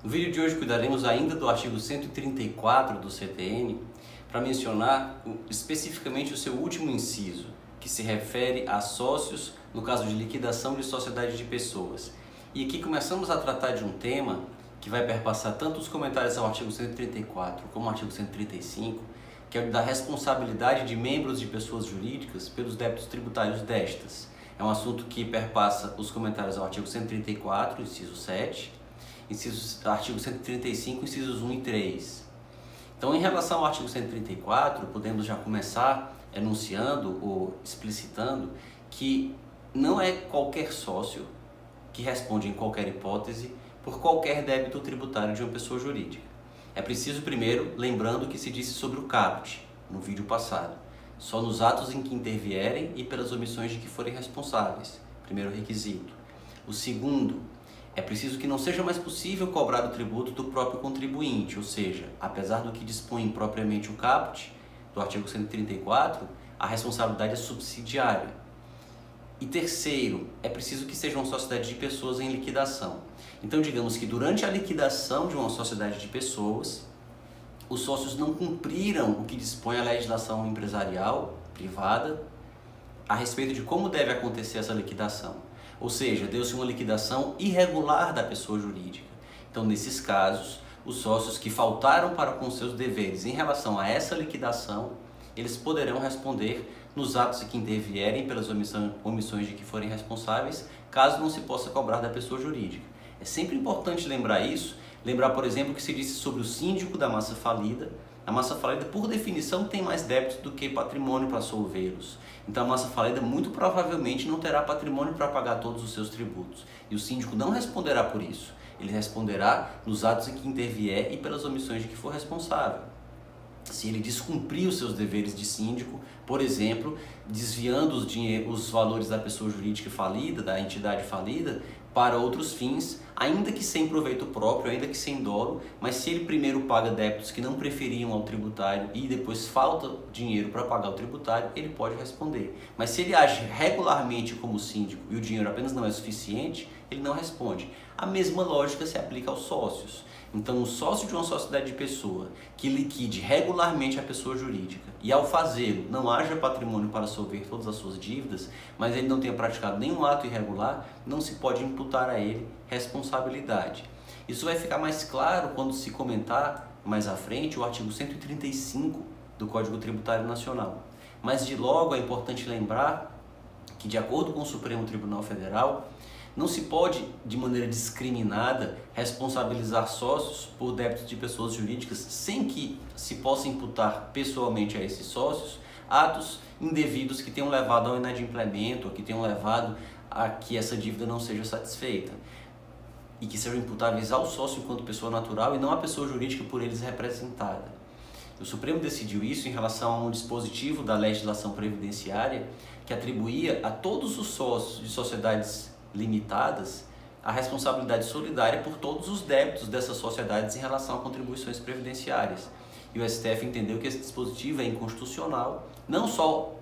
No vídeo de hoje cuidaremos ainda do artigo 134 do CTN para mencionar especificamente o seu último inciso, que se refere a sócios no caso de liquidação de sociedade de pessoas. E aqui começamos a tratar de um tema que vai perpassar tanto os comentários ao artigo 134 como ao artigo 135, que é o da responsabilidade de membros de pessoas jurídicas pelos débitos tributários destas. É um assunto que perpassa os comentários ao artigo 134, inciso 7, artigo 135, incisos 1 e 3. Então, em relação ao artigo 134, podemos já começar enunciando ou explicitando que não é qualquer sócio que responde em qualquer hipótese por qualquer débito tributário de uma pessoa jurídica. É preciso primeiro, lembrando o que se disse sobre o caput no vídeo passado, só nos atos em que intervierem e pelas omissões de que forem responsáveis, primeiro requisito. O segundo, é preciso que não seja mais possível cobrar o tributo do próprio contribuinte, ou seja, apesar do que dispõe propriamente o caput do artigo 134, a responsabilidade é subsidiária. E terceiro, é preciso que seja uma sociedade de pessoas em liquidação. Então, digamos que durante a liquidação de uma sociedade de pessoas, os sócios não cumpriram o que dispõe a legislação empresarial privada a respeito de como deve acontecer essa liquidação. Ou seja, deu-se uma liquidação irregular da pessoa jurídica. Então, nesses casos, os sócios que faltaram para com seus deveres em relação a essa liquidação, eles poderão responder nos atos que intervierem pelas omissões de que forem responsáveis, caso não se possa cobrar da pessoa jurídica. É sempre importante lembrar isso, lembrar, por exemplo, o que se disse sobre o síndico da massa falida. A massa falida, por definição, tem mais débitos do que patrimônio para solvê-los. Então, a massa falida muito provavelmente não terá patrimônio para pagar todos os seus tributos. E o síndico não responderá por isso. Ele responderá nos atos em que intervier e pelas omissões de que for responsável. Se ele descumprir os seus deveres de síndico, por exemplo, desviando os valores da pessoa jurídica falida, da entidade falida, para outros fins, ainda que sem proveito próprio, ainda que sem dolo, mas se ele primeiro paga débitos que não preferiam ao tributário e depois falta dinheiro para pagar o tributário, ele pode responder. Mas se ele age regularmente como síndico e o dinheiro apenas não é suficiente, ele não responde. A mesma lógica se aplica aos sócios. Então, o sócio de uma sociedade de pessoa que liquide regularmente a pessoa jurídica e, ao fazê-lo, não haja patrimônio para solver todas as suas dívidas, mas ele não tenha praticado nenhum ato irregular, não se pode imputar a ele responsabilidade. Isso vai ficar mais claro quando se comentar mais à frente o artigo 135 do Código Tributário Nacional. Mas, de logo, é importante lembrar que, de acordo com o Supremo Tribunal Federal, não se pode, de maneira discriminada, responsabilizar sócios por débitos de pessoas jurídicas sem que se possa imputar pessoalmente a esses sócios atos indevidos que tenham levado ao inadimplemento, ou que tenham levado a que essa dívida não seja satisfeita, e que sejam imputáveis ao sócio enquanto pessoa natural e não à pessoa jurídica por eles representada. O Supremo decidiu isso em relação a um dispositivo da legislação previdenciária que atribuía a todos os sócios de sociedades limitadas a responsabilidade solidária por todos os débitos dessas sociedades em relação a contribuições previdenciárias. E o STF entendeu que esse dispositivo é inconstitucional, não só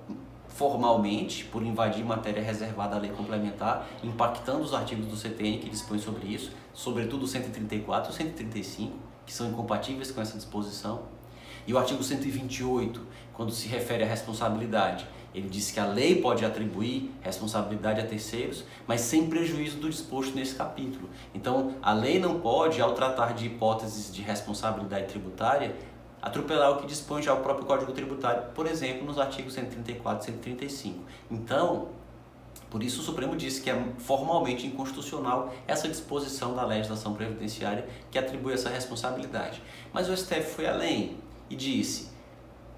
formalmente, por invadir matéria reservada à lei complementar, impactando os artigos do CTN que dispõem sobre isso, sobretudo o 134 e o 135, que são incompatíveis com essa disposição. E o artigo 128, quando se refere à responsabilidade, ele diz que a lei pode atribuir responsabilidade a terceiros, mas sem prejuízo do disposto nesse capítulo. Então, a lei não pode, ao tratar de hipóteses de responsabilidade tributária, atropelar o que dispõe já o próprio Código Tributário, por exemplo, nos artigos 134 e 135. Então, por isso o Supremo disse que é formalmente inconstitucional essa disposição da legislação previdenciária que atribui essa responsabilidade. Mas o STF foi além e disse: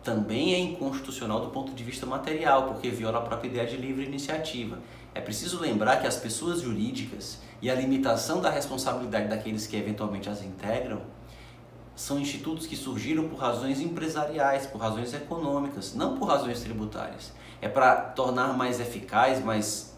também é inconstitucional do ponto de vista material, porque viola a própria ideia de livre iniciativa. É preciso lembrar que as pessoas jurídicas e a limitação da responsabilidade daqueles que eventualmente as integram são institutos que surgiram por razões empresariais, por razões econômicas, não por razões tributárias. É para tornar mais eficaz, mais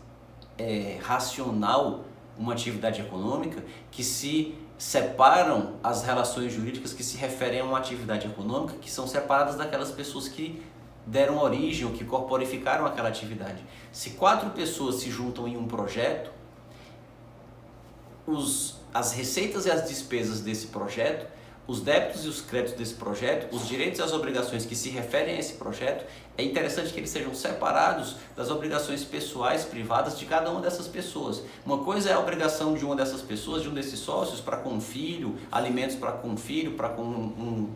racional uma atividade econômica que se separam as relações jurídicas que se referem a uma atividade econômica, que são separadas daquelas pessoas que deram origem ou que corporificaram aquela atividade. Se 4 pessoas se juntam em um projeto, as receitas e as despesas desse projeto, os débitos e os créditos desse projeto, os direitos e as obrigações que se referem a esse projeto, é interessante que eles sejam separados das obrigações pessoais, privadas de cada uma dessas pessoas. Uma coisa é a obrigação de uma dessas pessoas, de um desses sócios, para com um filho, alimentos para com um filho, para com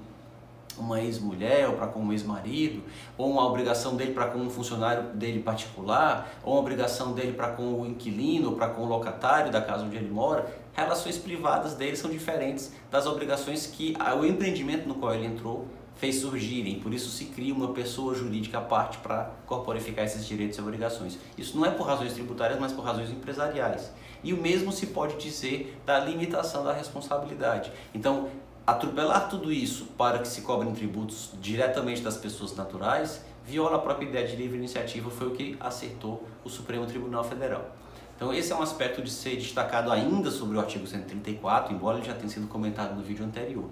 uma ex-mulher, ou para com um ex-marido, ou uma obrigação dele para com um funcionário dele particular, ou uma obrigação dele para com o inquilino, ou para com o locatário da casa onde ele mora. Relações privadas dele são diferentes das obrigações que o empreendimento no qual ele entrou fez surgirem. Por isso se cria uma pessoa jurídica à parte para corporificar esses direitos e obrigações. Isso não é por razões tributárias, mas por razões empresariais. E o mesmo se pode dizer da limitação da responsabilidade. Então, atropelar tudo isso para que se cobrem tributos diretamente das pessoas naturais viola a própria ideia de livre iniciativa, foi o que acertou o Supremo Tribunal Federal. Então esse é um aspecto de ser destacado ainda sobre o artigo 134, embora ele já tenha sido comentado no vídeo anterior.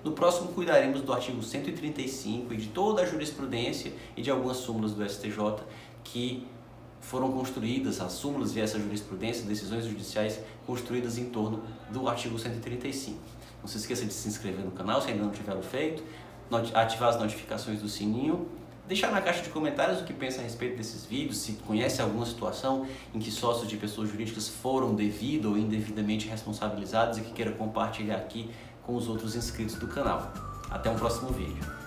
No próximo cuidaremos do artigo 135 e de toda a jurisprudência e de algumas súmulas do STJ que foram construídas, as súmulas e essa jurisprudência, decisões judiciais construídas em torno do artigo 135. Não se esqueça de se inscrever no canal se ainda não tiver feito, ativar as notificações do sininho, deixar na caixa de comentários o que pensa a respeito desses vídeos, se conhece alguma situação em que sócios de pessoas jurídicas foram devido ou indevidamente responsabilizados e que queira compartilhar aqui com os outros inscritos do canal. Até um próximo vídeo.